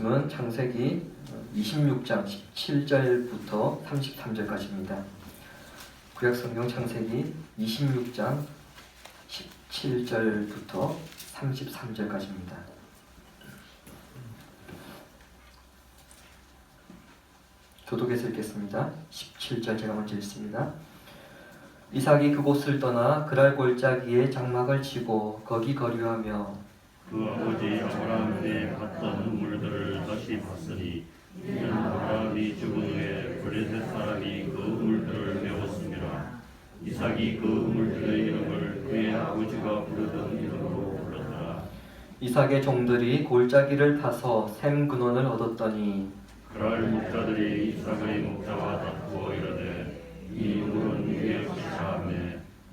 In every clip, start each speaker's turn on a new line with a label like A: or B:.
A: 말씀은 창세기 26장 17절부터 33절까지입니다. 구약성경 창세기 26장 17절부터 33절까지입니다. 교독에서 읽겠습니다. 17절 제가 먼저 읽습니다. 이삭이 그곳을 떠나 그랄 골짜기에 장막을 치고 거기 거류하며
B: 그 아버지 아브라함에게 갔던 우물들을 다시 봤으니 이는 아브라함이 죽은 후에 블레셋 사람이 그 우물들을 메웠습니다. 이삭이 그 우물들의 이름을 그의 아버지가 부르던 이름으로 불렀더라.
A: 이삭의 종들이 골짜기를 파서 샘 근원을 얻었더니
B: 그랄 목자들이 이삭의 목자와 다투어 이르되 이 우물은 우리의 것이라 하며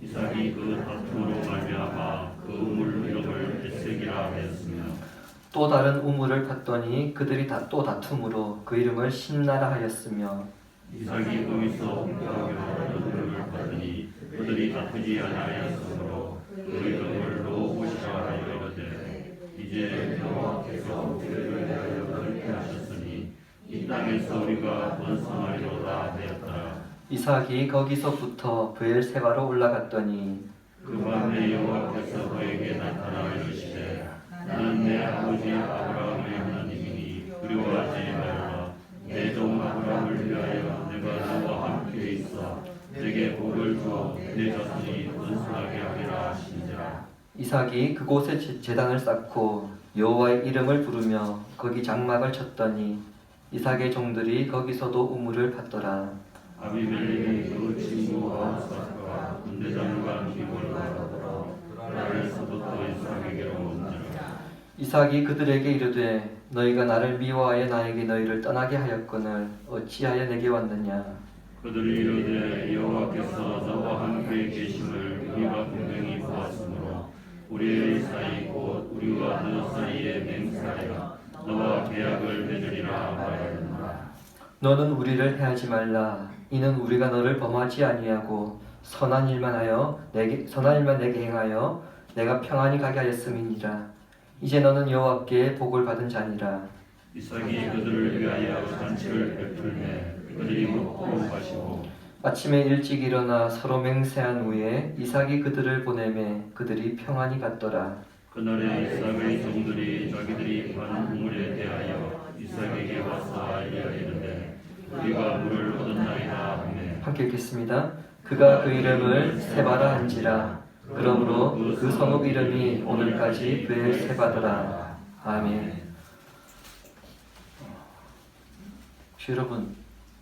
B: 이삭이 그 다툼으로 말미암아 그 우물 이름을 에색이라 하였으며
A: 또 다른 우물을 팠더니 그들이 또 다툼으로 그 이름을 신나라 하였으며
B: 이삭이 거기서 홍하며 다른 우물을 파더니 그들이 다투지 아니하였으므로 그 이름을 르호봇이라 하여 이르되 이제 여호와께서 우리를 대하여 그렇게 하셨으니 이 땅에서 우리가 번성하리로다 하였더라.
A: 이삭이 거기서부터 브엘세바로 올라갔더니
B: 그 밤에 여호와께서 그에게 나타나 이르시되 나는 내 아버지 아브라함의 하나님이니 두려워하지 말라. 내 종 아브라함을 위하여 내가 너와 함께 있어 내게 복을 주어 내 자손이 번성하게 하리라 하시니라.
A: 이삭이 그곳에 제단을 쌓고 여호와의 이름을 부르며 거기 장막을 쳤더니 이삭의 종들이 거기서도 우물을 팠더라.
B: 아비멜렉이 그 친구 아우삭과 군대장관 비골을 하더라. 그날에서부터 이삭에게로 옮기라.
A: 이삭이 그들에게 이르되 너희가 나를 미워하여 나에게 너희를 떠나게 하였거늘 어찌하여 내게 왔느냐.
B: 그들이 이르되 여호와께서 너와 함께 계심을 우리가 분명히 보았으므로 우리의 사이 곧 우리와 너 사이의 맹세하여 너와 계약을 맺으리라 하였느니라.
A: 너는 우리를 해하지 말라. 이는 우리가 너를 범하지 아니하고 선한 일만 내게 행하여 내가 평안히 가게 하였음이니라. 이제 너는 여호와께 복을 받은 자니라.
B: 이삭이 그들을 위하여 잔치를 베풀매 그들이 먹고 마시고
A: 아침에 일찍 일어나 서로 맹세한 후에 이삭이 그들을 보내매 그들이 평안히 갔더라.
B: 그날에 이삭의 종들이 자기들이 판 우물에 대하여 이삭에게 와서 알려 이르되 우리가 물을 얻었나이다 하며
A: 함께 읽겠습니다. 그가 그 이름을 세바라 한지라. 그러므로 그 성읍 이름이 오늘까지 브엘세바더라. 아멘. 혹시 여러분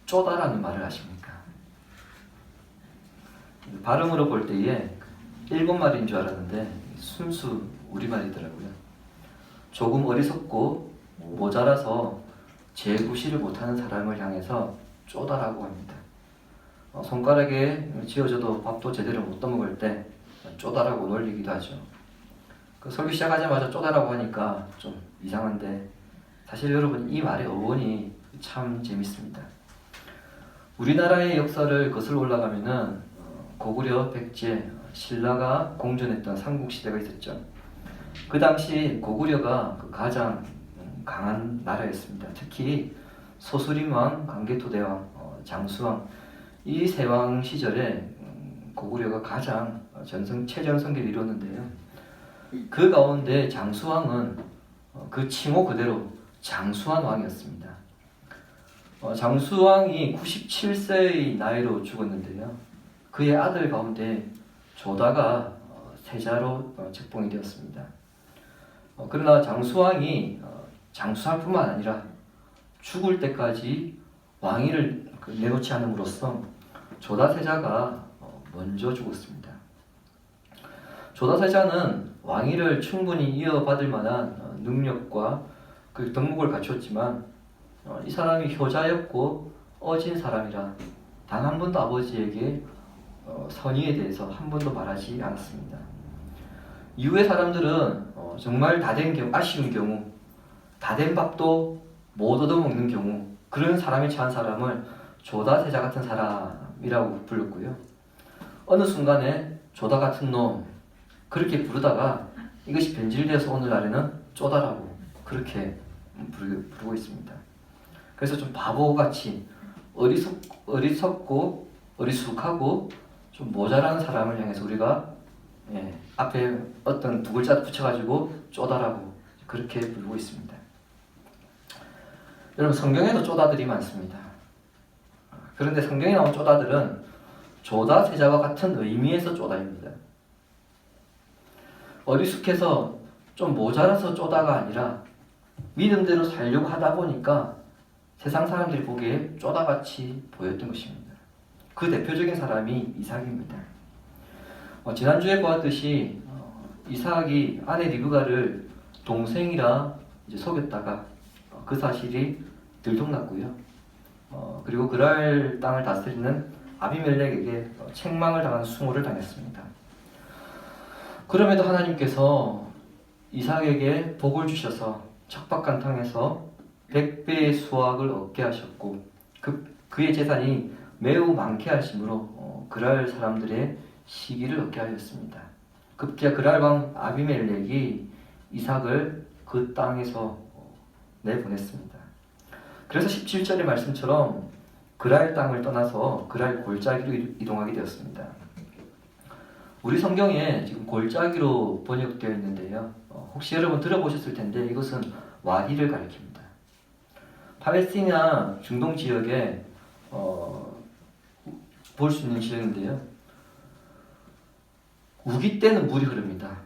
A: 쪼다라는 말을 아십니까? 발음으로 볼 때에 일본말인 줄 알았는데 순수 우리말이더라고요. 조금 어리석고 모자라서 재구시를 못하는 사람을 향해서 쪼다라고 합니다. 손가락에 쥐어져도 밥도 제대로 못 떠먹을 때 쪼다라고 놀리기도 하죠. 그 설교 시작하자마자 쪼다라고 하니까 좀 이상한데 사실 여러분 이 말의 어원이 참 재밌습니다. 우리나라의 역사를 거슬러 올라가면은 고구려 백제 신라가 공존했던 삼국시대가 있었죠. 그 당시 고구려가 가장 강한 나라였습니다. 특히 소수림왕, 강개토대왕, 장수왕 이 세 왕 시절에 고구려가 가장 최전성기를 이뤘는데요. 그 가운데 장수왕은 그 칭호 그대로 장수한 왕이었습니다. 장수왕이 97세의 나이로 죽었는데요. 그의 아들 가운데 조다가 세자로 책봉이 되었습니다. 그러나 장수왕이 장수할 뿐만 아니라 죽을 때까지 왕위를 내놓지 않음으로써 조다 세자가 먼저 죽었습니다. 조다 세자는 왕위를 충분히 이어받을 만한 능력과 그 덕목을 갖췄지만 이 사람이 효자였고 어진 사람이라 단 한 번도 아버지에게 선의에 대해서 한 번도 말하지 않았습니다. 이후의 사람들은 정말 아쉬운 경우, 다 된 밥도 못 얻어먹는 경우 그런 사람이 처한 사람을 조다세자 같은 사람이라고 불렀고요. 어느 순간에 조다 같은 놈 그렇게 부르다가 이것이 변질되어서 오늘날에는 쪼다라고 그렇게 부르고 있습니다. 그래서 좀 바보같이 어리석고 어리숙하고 좀 모자란 사람을 향해서 우리가 앞에 어떤 두 글자 붙여가지고 쪼다라고 그렇게 부르고 있습니다. 여러분, 성경에도 쪼다들이 많습니다. 그런데 성경에 나온 쪼다들은 조다 세자와 같은 의미에서 쪼다입니다. 어리숙해서 좀 모자라서 쪼다가 아니라 믿음대로 살려고 하다 보니까 세상 사람들이 보기에 쪼다같이 보였던 것입니다. 그 대표적인 사람이 이삭입니다. 지난주에 보았듯이 이삭이 아내 리브가를 동생이라 이제 속였다가 그 사실이 들통났고요. 그리고 그랄 땅을 다스리는 아비멜렉에게 책망을 당한 수모를 당했습니다. 그럼에도 하나님께서 이삭에게 복을 주셔서 척박한 땅에서 100배의 수확을 얻게 하셨고 그의 재산이 매우 많게 하심으로 그랄 사람들의 시기를 얻게 하였습니다. 급기야 그랄 왕 아비멜렉이 이삭을 그 땅에서 내보냈습니다. 그래서 17절의 말씀처럼 그랄 땅을 떠나서 그랄 골짜기로 이동하게 되었습니다. 우리 성경에 지금 골짜기로 번역되어 있는데요. 혹시 여러분 들어보셨을 텐데 이것은 와디를 가리킵니다. 팔레스티나 중동 지역에 볼 수 있는 지역인데요. 우기 때는 물이 흐릅니다.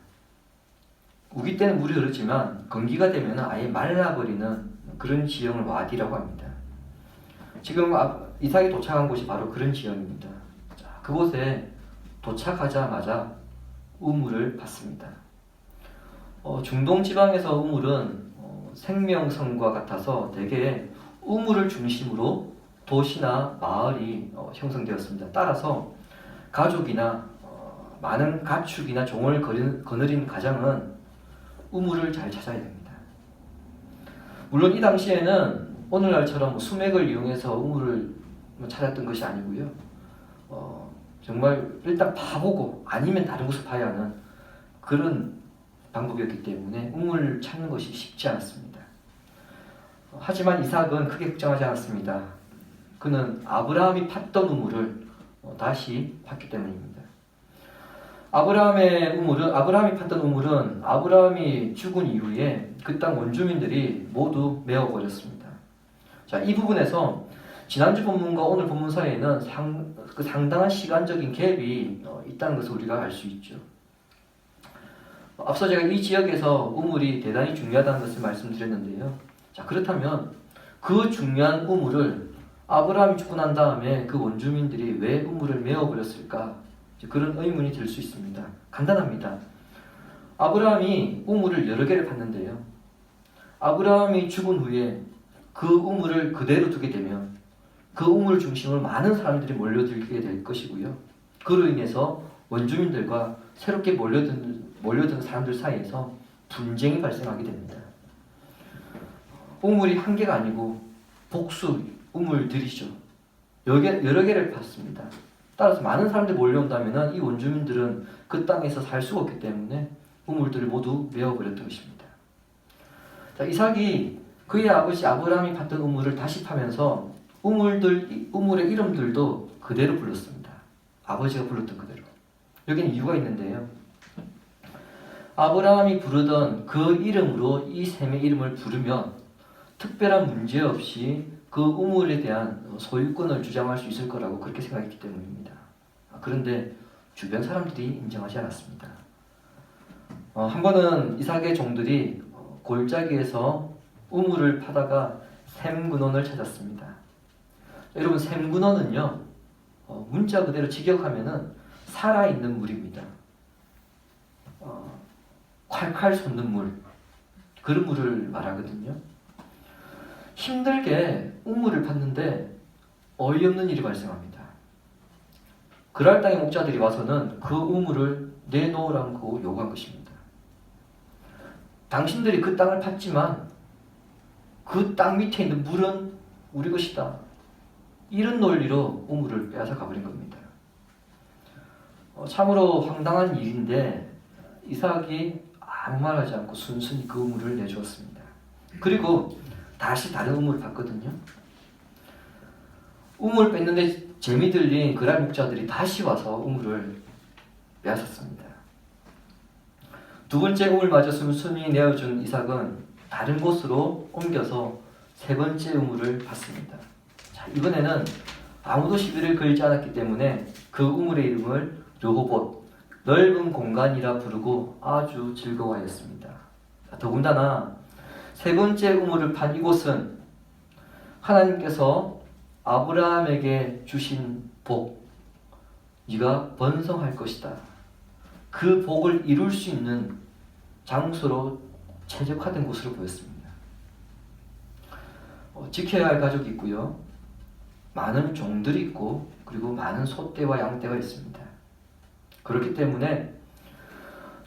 A: 우기 때는 물이 흐르지만 건기가 되면 아예 말라버리는 그런 지형을 와디라고 합니다. 지금 이삭이 도착한 곳이 바로 그런 지형입니다. 자, 그곳에 도착하자마자 우물을 봤습니다. 중동 지방에서 우물은 생명성과 같아서 대개 우물을 중심으로 도시나 마을이 형성되었습니다. 따라서 가족이나 많은 가축이나 종을 거느린 가장은 우물을 잘 찾아야 됩니다. 물론 이 당시에는 오늘날처럼 수맥을 이용해서 우물을 찾았던 것이 아니고요. 정말 일단 파보고 아니면 다른 곳을 파야 하는 그런 방법이었기 때문에 우물을 찾는 것이 쉽지 않았습니다. 하지만 이삭은 크게 걱정하지 않았습니다. 그는 아브라함이 팠던 우물을 다시 팠기 때문입니다. 아브라함이 팠던 우물은 아브라함이 죽은 이후에 그 땅 원주민들이 모두 메어버렸습니다. 자, 이 부분에서 지난주 본문과 오늘 본문 사이에는 상당한 시간적인 갭이 있다는 것을 우리가 알 수 있죠. 앞서 제가 이 지역에서 우물이 대단히 중요하다는 것을 말씀드렸는데요. 자, 그렇다면 그 중요한 우물을 아브라함이 죽고 난 다음에 그 원주민들이 왜 우물을 메어버렸을까? 그런 의문이 들 수 있습니다. 간단합니다. 아브라함이 우물을 여러 개를 팠는데요. 아브라함이 죽은 후에 그 우물을 그대로 두게 되면 그 우물 중심으로 많은 사람들이 몰려들게 될 것이고요. 그로 인해서 원주민들과 새롭게 몰려드는 사람들 사이에서 분쟁이 발생하게 됩니다. 우물이 한 개가 아니고 복수 우물들이죠. 여러 개를 팠습니다. 따라서 많은 사람들이 몰려온다면 이 원주민들은 그 땅에서 살 수가 없기 때문에 우물들을 모두 메어버렸던 것입니다. 자, 이삭이 그의 아버지 아브라함이 팠던 우물을 다시 파면서 우물의 이름들도 그대로 불렀습니다. 아버지가 불렀던 그대로. 여기는 이유가 있는데요. 아브라함이 부르던 그 이름으로 이 샘의 이름을 부르면 특별한 문제 없이 그 우물에 대한 소유권을 주장할 수 있을 거라고 그렇게 생각했기 때문입니다. 그런데 주변 사람들이 인정하지 않았습니다. 한 번은 이삭의 종들이 골짜기에서 우물을 파다가 샘근원을 찾았습니다. 여러분, 샘근원은요, 문자 그대로 직역하면은 살아있는 물입니다. 콸콸 솟는 물, 그런 물을 말하거든요. 힘들게 우물을 팠는데 어이없는 일이 발생합니다. 그랄 땅의 목자들이 와서는 그 우물을 내놓으라고 요구한 것입니다. 당신들이 그 땅을 팠지만 그 땅 밑에 있는 물은 우리 것이다. 이런 논리로 우물을 빼앗아 가버린 겁니다. 참으로 황당한 일인데 이삭이 아무 말하지 않고 순순히 그 우물을 내주었습니다. 그리고 다시 다른 우물을 팠거든요. 우물 뺐는데 재미 들린 그랄 목자들이 다시 와서 우물을 빼앗았습니다. 두 번째 우물마저 순순히 내어준 이삭은 다른 곳으로 옮겨서 세 번째 우물을 팠습니다. 자, 이번에는 아무도 시비를 걸지 않았기 때문에 그 우물의 이름을 르호봇, 넓은 공간이라 부르고 아주 즐거워하였습니다. 더군다나 세 번째 우물을 판 이곳은 하나님께서 아브라함에게 주신 복, 네가 번성할 것이다. 그 복을 이룰 수 있는 장소로 최적화된 곳으로 보였습니다. 지켜야 할 가족이 있고요. 많은 종들이 있고 그리고 많은 소떼와 양떼가 있습니다. 그렇기 때문에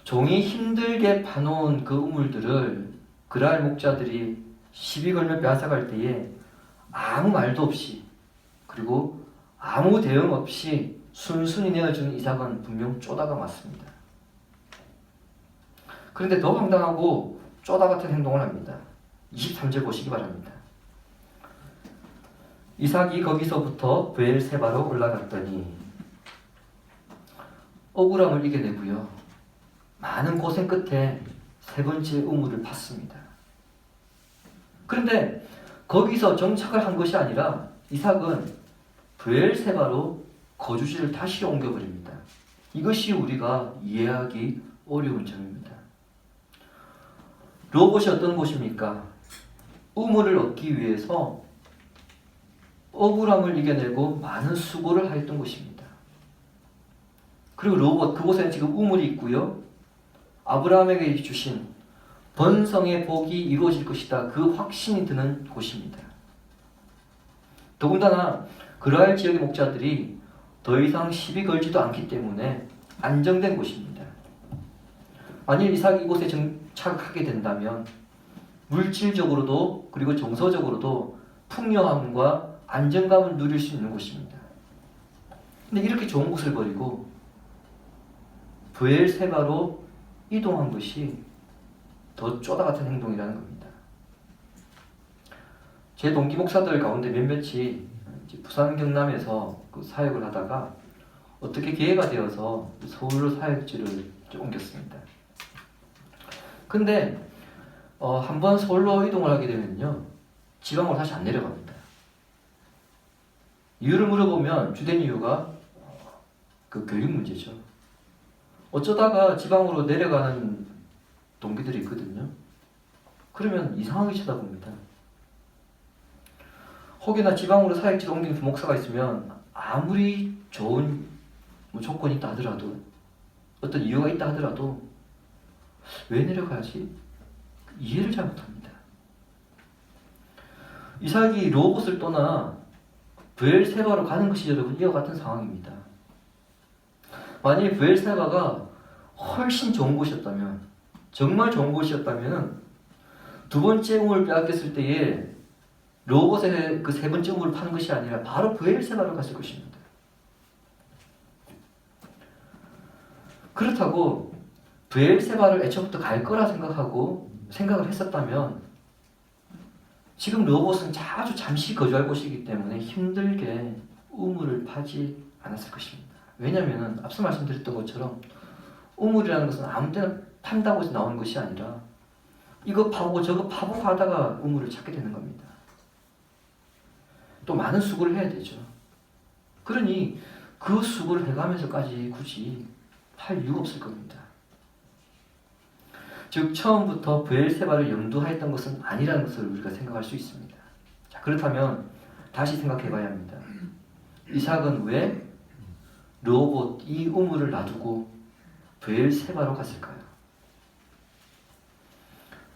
A: 종이 힘들게 파놓은 그 우물들을 그랄 목자들이 시비 걸며 빼앗아갈 때에 아무 말도 없이 그리고 아무 대응 없이 순순히 내어주는 이삭은 분명 쪼다가 맞습니다. 그런데 더 황당하고 쪼다 같은 행동을 합니다. 23절 보시기 바랍니다. 이삭이 거기서부터 브엘세바로 올라갔더니 억울함을 이겨내고요. 많은 고생 끝에 세 번째 우물을 팠습니다. 그런데 거기서 정착을 한 것이 아니라 이삭은 브엘세바로 거주지를 다시 옮겨버립니다. 이것이 우리가 이해하기 어려운 점입니다. 르호봇이 어떤 곳입니까? 우물을 얻기 위해서 억울함을 이겨내고 많은 수고를 하였던 곳입니다. 그리고 르호봇, 그곳에는 지금 우물이 있고요. 아브라함에게 주신 번성의 복이 이루어질 것이다. 그 확신이 드는 곳입니다. 더군다나 그러할 지역의 목자들이 더 이상 시비 걸지도 않기 때문에 안정된 곳입니다. 만일 이삭이 이곳에 정착하게 된다면 물질적으로도 그리고 정서적으로도 풍요함과 안정감을 누릴 수 있는 곳입니다. 근데 이렇게 좋은 곳을 버리고 브엘세바로 이동한 것이 더 쪼다 같은 행동이라는 겁니다. 제 동기 목사들 가운데 몇몇이 부산 경남에서 그 사역을 하다가 어떻게 기회가 되어서 서울로 사역지를 옮겼습니다. 근데 한번 서울로 이동을 하게 되면요, 지방으로 다시 안 내려갑니다. 이유를 물어보면 주된 이유가 그 교육 문제죠. 어쩌다가 지방으로 내려가는 동기들이 있거든요. 그러면 이상하게 쳐다봅니다. 혹여나 지방으로 사역지를 옮기는 부목사가 있으면 아무리 좋은 조건이 있다 하더라도 어떤 이유가 있다 하더라도 왜 내려가야지? 이해를 잘 못합니다. 이삭이 르호봇을 떠나 브엘세바로 가는 것이 여러분 이와 같은 상황입니다. 만일 브엘세바가 훨씬 좋은 곳이었다면, 정말 좋은 곳이었다면 두 번째 우물을 빼앗겼을 때에 르호봇의 그 세 번째 우물을 파는 것이 아니라 바로 브엘세바로 갔을 것입니다. 그렇다고 브엘세바를 애초부터 갈 거라 생각을 했었다면 지금 르호봇은 아주 잠시 거주할 곳이기 때문에 힘들게 우물을 파지 않았을 것입니다. 왜냐하면 앞서 말씀드렸던 것처럼 우물이라는 것은 아무 때나 판다고 해서 나오는 것이 아니라 이거 파보고 저거 파보고 하다가 우물을 찾게 되는 겁니다. 또 많은 수고를 해야 되죠. 그러니 그 수고를 해가면서까지 굳이 팔 이유가 없을 겁니다. 즉 처음부터 브엘세바를 염두하였던 것은 아니라는 것을 우리가 생각할 수 있습니다. 자, 그렇다면 다시 생각해 봐야 합니다. 이삭은 왜 르호봇 이 우물을 놔두고 브엘세바로 갔을까요?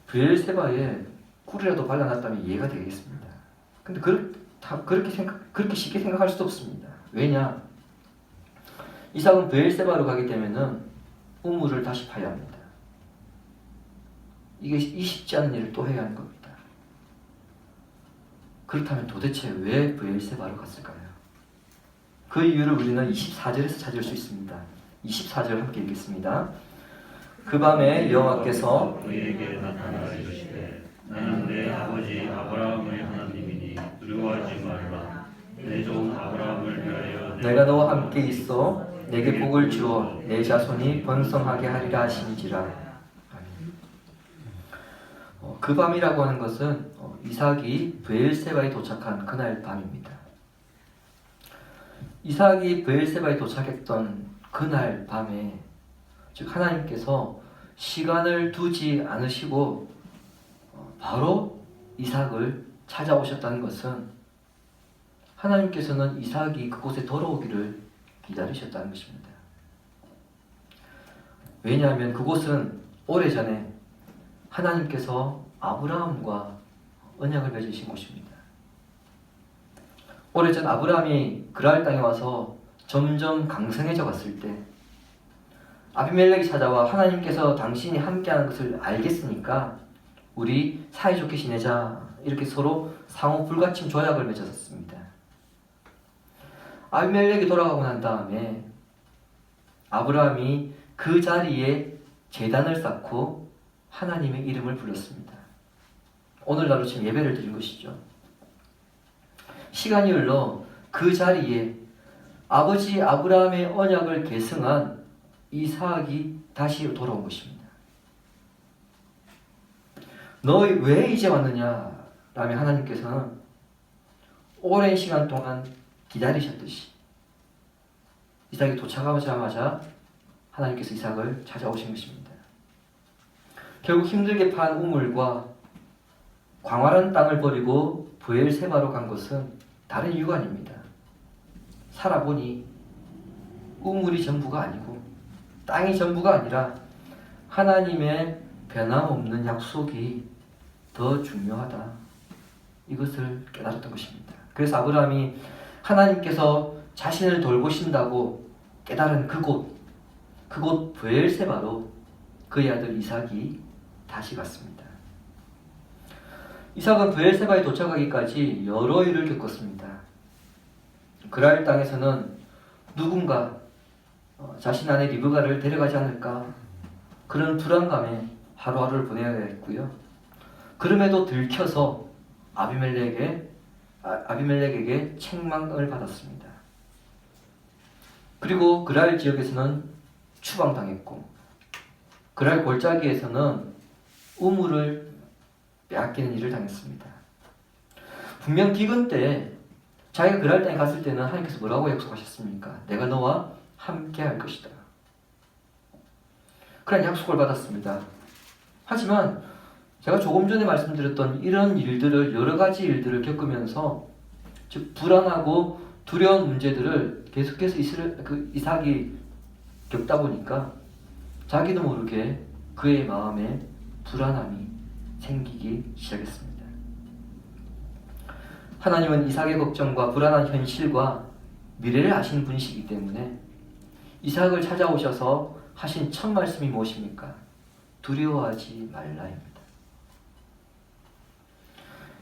A: 브엘세바에 꿀이라도 발라놨다면 이해가 되겠습니다. 근데 그렇게 쉽게 생각할 수도 없습니다. 왜냐? 이삭은 브엘세바로 가게 되면은 우물을 다시 파야 합니다. 이게 이 쉽지 않은 일을 또 해야 하는 겁니다. 그렇다면 도대체 왜 브엘세바로 갔을까요? 그 이유를 우리는 24절에서 찾을 수 있습니다. 24절 함께 읽겠습니다. 그 밤에 여호와께서
B: 그에게 나타나시되 나는 내 아버지 아브라함의 하나님이니 두려워하지 말라. 내 종 아브라함을 위하여
A: 내가 너와 함께 있어 내게 복을 주어 내 자손이 번성하게 하리라 하시니라. 그 밤이라고 하는 것은 이삭이 브엘세바에 도착한 그날 밤입니다. 이삭이 브엘세바에 도착했던 그날 밤에, 즉 하나님께서 시간을 두지 않으시고 바로 이삭을 찾아오셨다는 것은 하나님께서는 이삭이 그곳에 돌아오기를 기다리셨다는 것입니다. 왜냐하면 그곳은 오래전에 하나님께서 아브라함과 언약을 맺으신 곳입니다. 오래전 아브라함이 그랄 땅에 와서 점점 강성해져 갔을 때 아비멜렉이 찾아와 하나님께서 당신이 함께하는 것을 알겠으니까 우리 사이좋게 지내자, 이렇게 서로 상호 불가침 조약을 맺었습니다. 아비멜렉이 돌아가고 난 다음에 아브라함이 그 자리에 제단을 쌓고 하나님의 이름을 불렀습니다. 오늘날로 지금 예배를 드린 것이죠. 시간이 흘러 그 자리에 아버지 아브라함의 언약을 계승한 이삭이 다시 돌아온 것입니다. 너 왜 이제 왔느냐? 라며 하나님께서는 오랜 시간 동안 기다리셨듯이 이삭이 도착하자마자 하나님께서 이삭을 찾아오신 것입니다. 결국 힘들게 판 우물과 광활한 땅을 버리고 브엘세바로 간 것은 다른 이유가 아닙니다. 살아보니 우물이 전부가 아니고 땅이 전부가 아니라 하나님의 변함없는 약속이 더 중요하다, 이것을 깨달았던 것입니다. 그래서 아브라함이 하나님께서 자신을 돌보신다고 깨달은 그곳 브엘세바로 그의 아들 이삭이 다시 갔습니다. 이삭은 브엘세바에 도착하기까지 여러 일을 겪었습니다. 그랄 땅에서는 누군가 자신 아내 리브가를 데려가지 않을까, 그런 불안감에 하루하루를 보내야 했고요. 그럼에도 들켜서 아비멜렉에게 책망을 받았습니다. 그리고 그랄 지역에서는 추방당했고, 그랄 골짜기에서는 우물을 빼앗기는 일을 당했습니다. 분명 기근 때 자기가 그랄 땅에 갔을 때는 하나님께서 뭐라고 약속하셨습니까? 내가 너와 함께 할 것이다. 그런 약속을 받았습니다. 하지만 제가 조금 전에 말씀드렸던 이런 일들을, 여러 가지 일들을 겪으면서, 즉 불안하고 두려운 문제들을 계속해서 이삭이 겪다 보니까 자기도 모르게 그의 마음에 불안함이 생기기 시작했습니다. 하나님은 이삭의 걱정과 불안한 현실과 미래를 아시는 분이시기 때문에 이삭을 찾아오셔서 하신 첫 말씀이 무엇입니까? 두려워하지 말라입니다.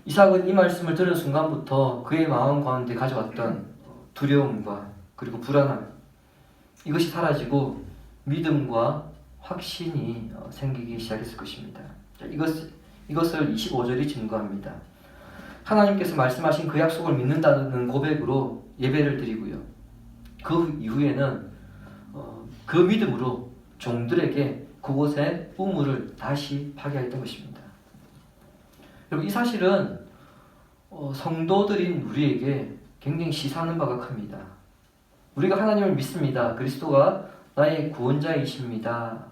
A: 이삭은 이 말씀을 들은 순간부터 그의 마음 가운데 가져왔던 두려움과 그리고 불안함, 이것이 사라지고 믿음과 확신이 생기기 시작했을 것입니다. 이것을 25절이 증거합니다. 하나님께서 말씀하신 그 약속을 믿는다는 고백으로 예배를 드리고요. 그 이후에는 그 믿음으로 종들에게 그곳에 우물을 다시 파괴했던 것입니다. 여러분, 이 사실은 성도들인 우리에게 굉장히 시사하는 바가 큽니다. 우리가 하나님을 믿습니다. 그리스도가 나의 구원자이십니다.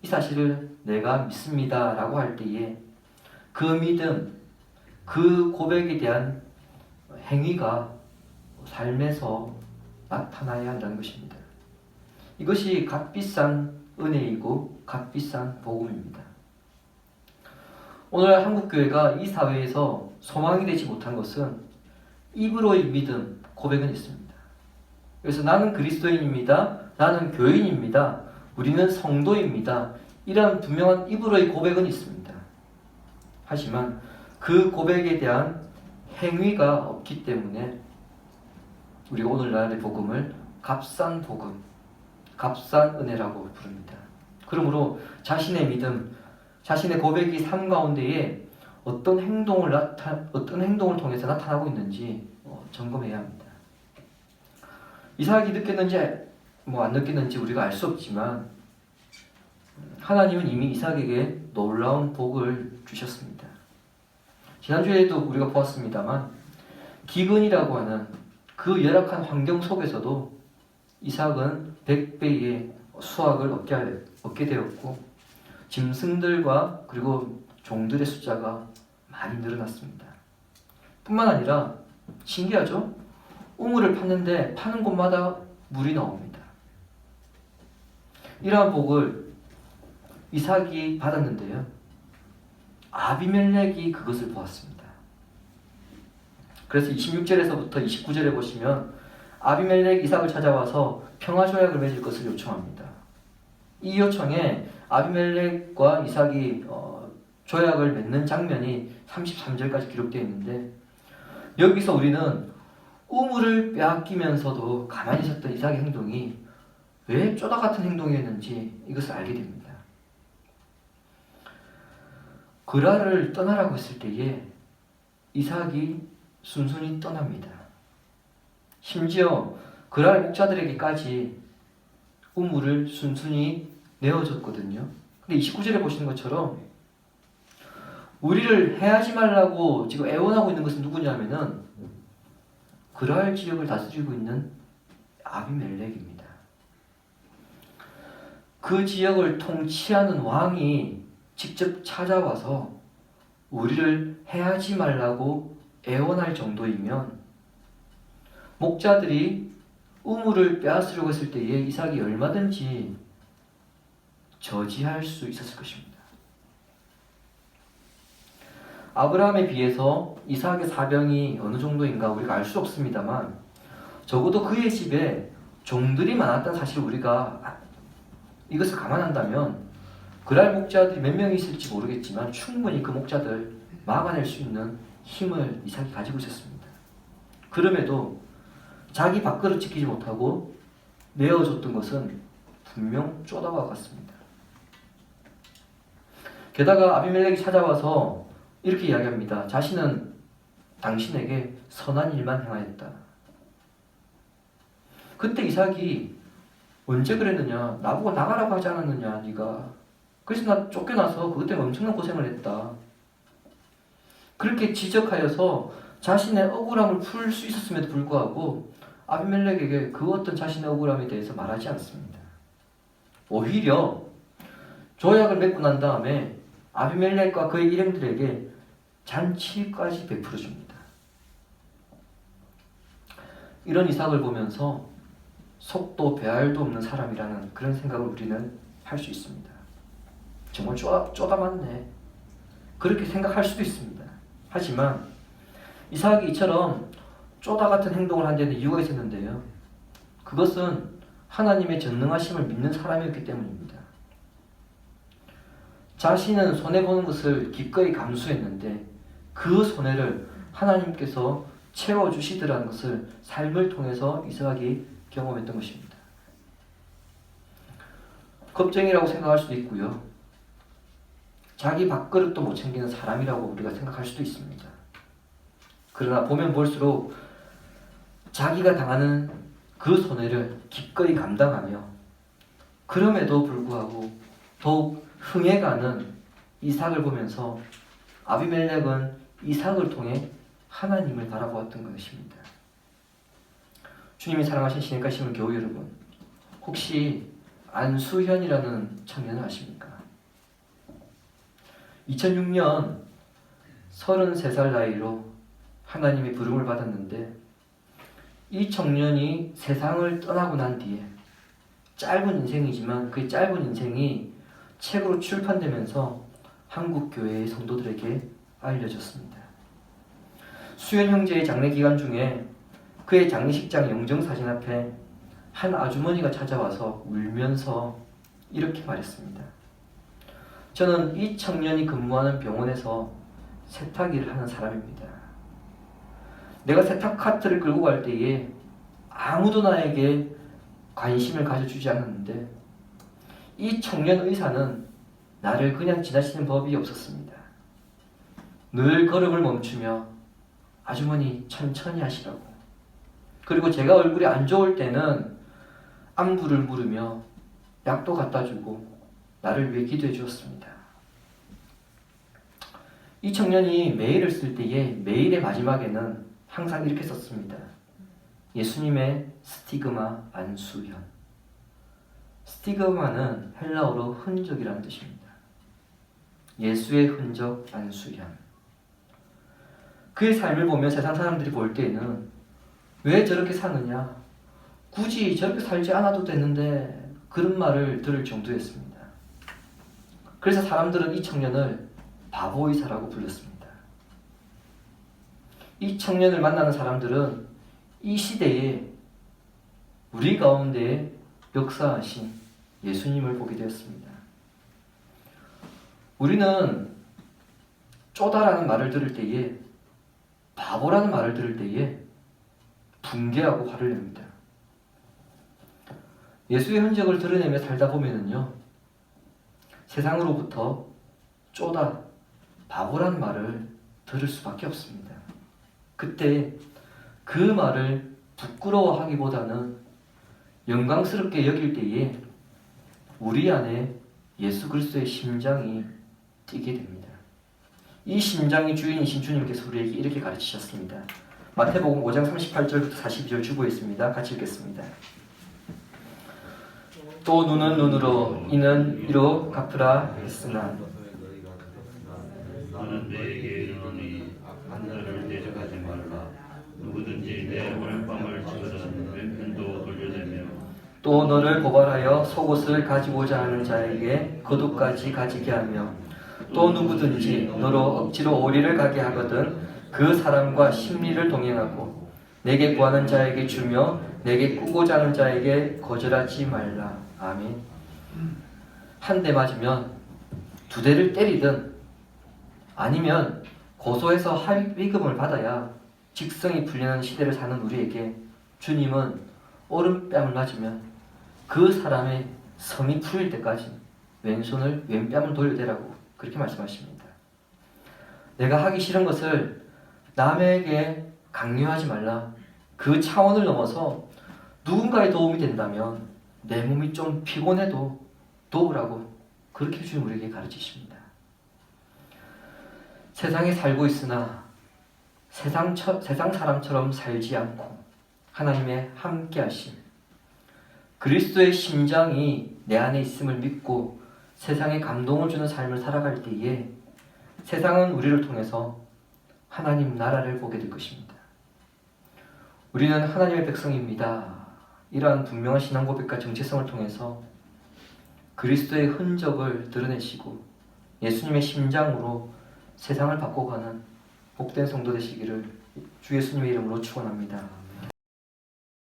A: 이 사실을 내가 믿습니다 라고 할 때에 그 믿음, 그 고백에 대한 행위가 삶에서 나타나야 한다는 것입니다. 이것이 값비싼 은혜이고 값비싼 복음입니다. 오늘 한국교회가 이 사회에서 소망이 되지 못한 것은 입으로의 믿음, 고백은 있습니다. 그래서 나는 그리스도인입니다. 나는 교인입니다. 우리는 성도입니다. 이런 분명한 입으로의 고백은 있습니다. 하지만 그 고백에 대한 행위가 없기 때문에 우리가 오늘날의 복음을 값싼 복음, 값싼 은혜라고 부릅니다. 그러므로 자신의 믿음, 자신의 고백이 삶 가운데에 어떤 행동을 통해서 나타나고 있는지 점검해야 합니다. 이삭이 느꼈는지 안 느꼈는지 우리가 알 수 없지만 하나님은 이미 이삭에게 놀라운 복을 주셨습니다. 지난주에도 우리가 보았습니다만 기근이라고 하는 그 열악한 환경 속에서도 이삭은 100배의 수확을 얻게 되었고 짐승들과 그리고 종들의 숫자가 많이 늘어났습니다. 뿐만 아니라 신기하죠? 우물을 팠는데 파는 곳마다 물이 나옵니다. 이러한 복을 이삭이 받았는데요. 아비멜렉이 그것을 보았습니다. 그래서 26절에서부터 29절에 보시면 아비멜렉 이삭을 찾아와서 평화조약을 맺을 것을 요청합니다. 이 요청에 아비멜렉과 이삭이 조약을 맺는 장면이 33절까지 기록되어 있는데 여기서 우리는 우물을 빼앗기면서도 가만히 있었던 이삭의 행동이 왜 쪼다 같은 행동이었는지 이것을 알게 됩니다. 그랄을 떠나라고 했을 때에 이삭이 순순히 떠납니다. 심지어 그랄 목자들에게까지 우물을 순순히 내어줬거든요. 근데 29절에 보시는 것처럼 우리를 해하지 말라고 지금 애원하고 있는 것은 누구냐면은 그랄 지역을 다스리고 있는 아비멜렉입니다. 그 지역을 통치하는 왕이 직접 찾아와서 우리를 해하지 말라고 애원할 정도이면 목자들이 우물을 빼앗으려고 했을 때에 이삭이 얼마든지 저지할 수 있었을 것입니다. 아브라함에 비해서 이삭의 사병이 어느 정도인가 우리가 알 수 없습니다만 적어도 그의 집에 종들이 많았다는 사실을 우리가 이것을 감안한다면 그랄 목자들이 몇 명이 있을지 모르겠지만 충분히 그 목자들 막아낼 수 있는 힘을 이삭이 가지고 있었습니다. 그럼에도 자기 밥그릇 지키지 못하고 내어줬던 것은 분명 쪼다와 같습니다. 게다가 아비멜렉이 찾아와서 이렇게 이야기합니다. 자신은 당신에게 선한 일만 행하였다. 그때 이삭이 언제 그랬느냐? 나보고 나가라고 하지 않았느냐 네가. 그래서 나 쫓겨나서 그것 때문에 엄청난 고생을 했다. 그렇게 지적하여서 자신의 억울함을 풀 수 있었음에도 불구하고 아비멜렉에게 그 어떤 자신의 억울함에 대해서 말하지 않습니다. 오히려 조약을 맺고 난 다음에 아비멜렉과 그의 일행들에게 잔치까지 베풀어 줍니다. 이런 이삭을 보면서 속도 배알도 없는 사람이라는 그런 생각을 우리는 할 수 있습니다. 정말 쪼다 맞네. 그렇게 생각할 수도 있습니다. 하지만 이삭이 이처럼 쪼다 같은 행동을 한 데는 이유가 있었는데요. 그것은 하나님의 전능하심을 믿는 사람이었기 때문입니다. 자신은 손해보는 것을 기꺼이 감수했는데 그 손해를 하나님께서 채워주시더라는 것을 삶을 통해서 이삭이 경험했던 것입니다. 겁쟁이라고 생각할 수도 있고요. 자기 밥그릇도 못 챙기는 사람이라고 우리가 생각할 수도 있습니다. 그러나 보면 볼수록 자기가 당하는 그 손해를 기꺼이 감당하며 그럼에도 불구하고 더욱 흥해가는 이삭을 보면서 아비멜렉은 이삭을 통해 하나님을 바라보았던 것입니다. 주님이 사랑하신 신약과 신물 교우 여러분, 혹시 안수현이라는 청년을 아십니까? 2006년 33살 나이로 하나님의 부름을 받았는데 이 청년이 세상을 떠나고 난 뒤에 짧은 인생이지만 그 짧은 인생이 책으로 출판되면서 한국 교회의 성도들에게 알려졌습니다. 수현 형제의 장례 기간 중에 그의 장례식장 영정사진 앞에 한 아주머니가 찾아와서 울면서 이렇게 말했습니다. 저는 이 청년이 근무하는 병원에서 세탁일을 하는 사람입니다. 내가 세탁 카트를 끌고 갈 때에 아무도 나에게 관심을 가져주지 않았는데 이 청년 의사는 나를 그냥 지나치는 법이 없었습니다. 늘 걸음을 멈추며 아주머니 천천히 하시라고. 그리고 제가 얼굴이 안 좋을 때는 안부를 물으며 약도 갖다 주고 나를 위해 기도해 주었습니다. 이 청년이 메일을 쓸 때에 메일의 마지막에는 항상 이렇게 썼습니다. 예수님의 스티그마 안수현. 스티그마는 헬라어로 흔적이라는 뜻입니다. 예수의 흔적 안수현. 그의 삶을 보면 세상 사람들이 볼 때에는 왜 저렇게 사느냐, 굳이 저렇게 살지 않아도 되는데, 그런 말을 들을 정도였습니다. 그래서 사람들은 이 청년을 바보의사라고 불렀습니다. 이 청년을 만나는 사람들은 이 시대에 우리 가운데 역사하신 예수님을 보게 되었습니다. 우리는 쪼다라는 말을 들을 때에, 바보라는 말을 들을 때에 붕괴하고 화를 냅니다. 예수의 흔적을 드러내며 살다 보면은요, 세상으로부터 쪼다, 바보라는 말을 들을 수밖에 없습니다. 그때 그 말을 부끄러워하기보다는 영광스럽게 여길 때에 우리 안에 예수 그리스도의 심장이 뛰게 됩니다. 이 심장의 주인이신 주님께서 우리에게 이렇게 가르치셨습니다. 마태복음 5장 38절부터 42절 주보에 있습니다. 같이 읽겠습니다. 또 눈은 눈으로 이는 이로 갚으라 했으나
B: 나는 너에게 이르노니 하늘을 대적하지 말라. 누구든지 내 오른밤을 치거든 왼편도 돌려내며
A: 또 너를 고발하여 속옷을 가지고자 하는 자에게 겉옷까지 가지게 하며 또 누구든지 너로 억지로 오리를 가게 하거든 그 사람과 심리를 동행하고 내게 구하는 자에게 주며 내게 꾸고자 하는 자에게 거절하지 말라. 아멘. 한 대 맞으면 두 대를 때리든 아니면 고소해서 합의금을 받아야 직성이 풀리는 시대를 사는 우리에게 주님은 오른뺨을 맞으면 그 사람의 성이 풀릴 때까지 왼손을 왼뺨을 돌려대라고 그렇게 말씀하십니다. 내가 하기 싫은 것을 남에게 강요하지 말라. 그 차원을 넘어서 누군가의 도움이 된다면 내 몸이 좀 피곤해도 도우라고 그렇게 주님 우리에게 가르치십니다. 세상에 살고 있으나 세상 사람처럼 살지 않고 하나님의 함께하심, 그리스도의 심장이 내 안에 있음을 믿고 세상에 감동을 주는 삶을 살아갈 때에 세상은 우리를 통해서 하나님 나라를 보게 될 것입니다. 우리는 하나님의 백성입니다. 이러한 분명한 신앙 고백과 정체성을 통해서 그리스도의 흔적을 드러내시고 예수님의 심장으로 세상을 바꿔가는 복된 성도 되시기를 주 예수님의 이름으로 축원합니다.